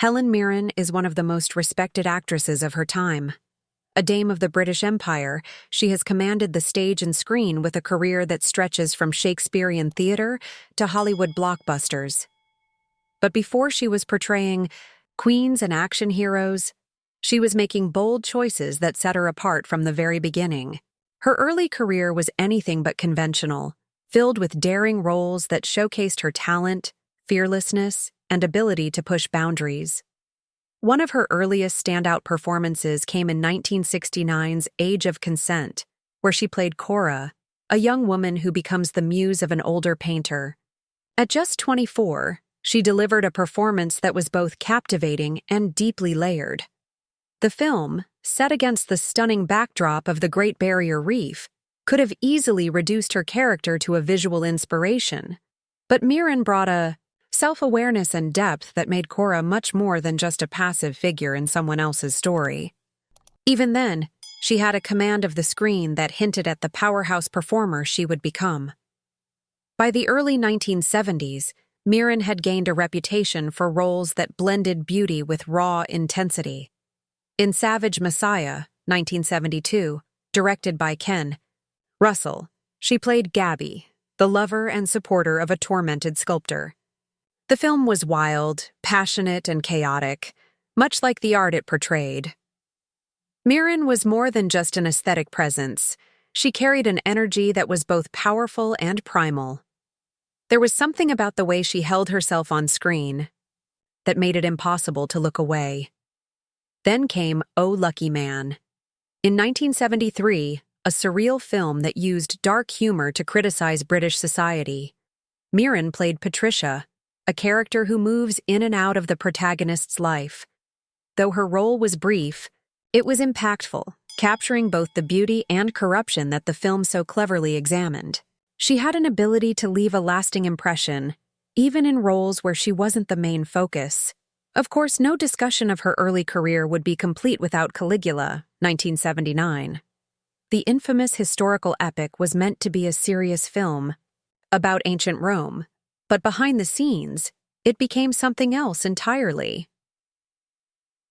Helen Mirren is one of the most respected actresses of her time. A dame of the British Empire, she has commanded the stage and screen with a career that stretches from Shakespearean theater to Hollywood blockbusters. But before she was portraying queens and action heroes, she was making bold choices that set her apart from the very beginning. Her early career was anything but conventional, filled with daring roles that showcased her talent, fearlessness, and ability to push boundaries. One of her earliest standout performances came in 1969's Age of Consent, where she played Cora, a young woman who becomes the muse of an older painter. At just 24, she delivered a performance that was both captivating and deeply layered. The film, set against the stunning backdrop of the Great Barrier Reef, could have easily reduced her character to a visual inspiration, but Mirren brought a self-awareness and depth that made Cora much more than just a passive figure in someone else's story. Even then, she had a command of the screen that hinted at the powerhouse performer she would become. By the early 1970s, Mirren had gained a reputation for roles that blended beauty with raw intensity. In Savage Messiah, 1972, directed by Ken Russell, she played Gabby, the lover and supporter of a tormented sculptor. The film was wild, passionate, and chaotic, much like the art it portrayed. Mirren was more than just an aesthetic presence. She carried an energy that was both powerful and primal. There was something about the way she held herself on screen that made it impossible to look away. Then came Oh Lucky Man. In 1973, a surreal film that used dark humor to criticize British society. Mirren played Patricia, a character who moves in and out of the protagonist's life. Though her role was brief, it was impactful, capturing both the beauty and corruption that the film so cleverly examined. She had an ability to leave a lasting impression, even in roles where she wasn't the main focus. Of course, no discussion of her early career would be complete without Caligula, 1979. The infamous historical epic was meant to be a serious film about ancient Rome, but behind the scenes, it became something else entirely.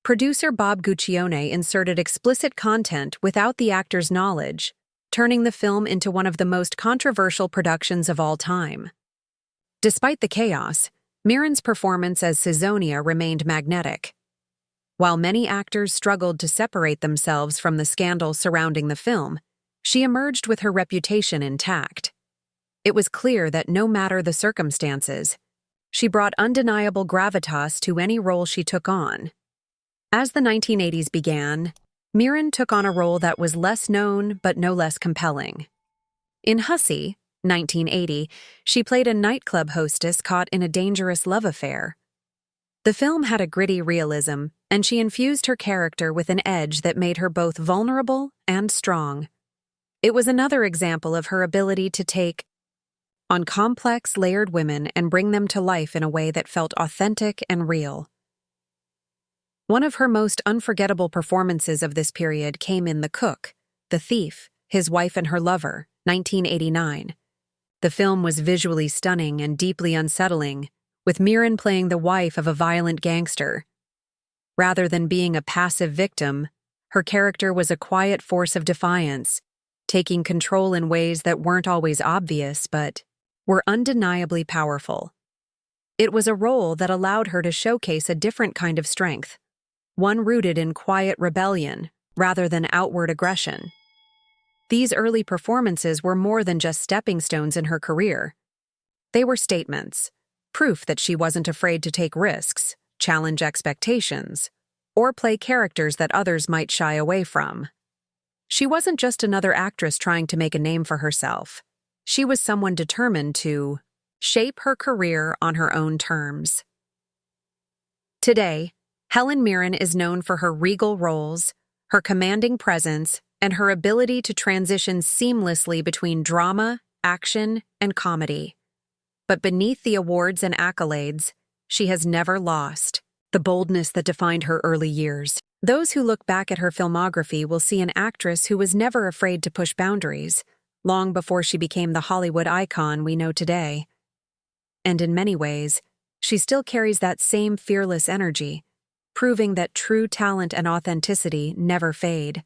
Producer Bob Guccione inserted explicit content without the actor's knowledge, turning the film into one of the most controversial productions of all time. Despite the chaos, Mirren's performance as Caesonia remained magnetic. While many actors struggled to separate themselves from the scandal surrounding the film, she emerged with her reputation intact. It was clear that no matter the circumstances, she brought undeniable gravitas to any role she took on. As the 1980s began, Mirren took on a role that was less known but no less compelling. In Hussy, 1980, she played a nightclub hostess caught in a dangerous love affair. The film had a gritty realism, and she infused her character with an edge that made her both vulnerable and strong. It was another example of her ability to take on complex, layered women and bring them to life in a way that felt authentic and real. One of her most unforgettable performances of this period came in The Cook, The Thief, His Wife and Her Lover, 1989. The film was visually stunning and deeply unsettling, with Mirren playing the wife of a violent gangster. Rather than being a passive victim, her character was a quiet force of defiance, taking control in ways that weren't always obvious but were undeniably powerful. It was a role that allowed her to showcase a different kind of strength, one rooted in quiet rebellion rather than outward aggression. These early performances were more than just stepping stones in her career. They were statements, proof that she wasn't afraid to take risks, challenge expectations, or play characters that others might shy away from. She wasn't just another actress trying to make a name for herself. She was someone determined to shape her career on her own terms. Today, Helen Mirren is known for her regal roles, her commanding presence, and her ability to transition seamlessly between drama, action, and comedy. But beneath the awards and accolades, she has never lost the boldness that defined her early years. Those who look back at her filmography will see an actress who was never afraid to push boundaries, long before she became the Hollywood icon we know today. And in many ways, she still carries that same fearless energy, proving that true talent and authenticity never fade.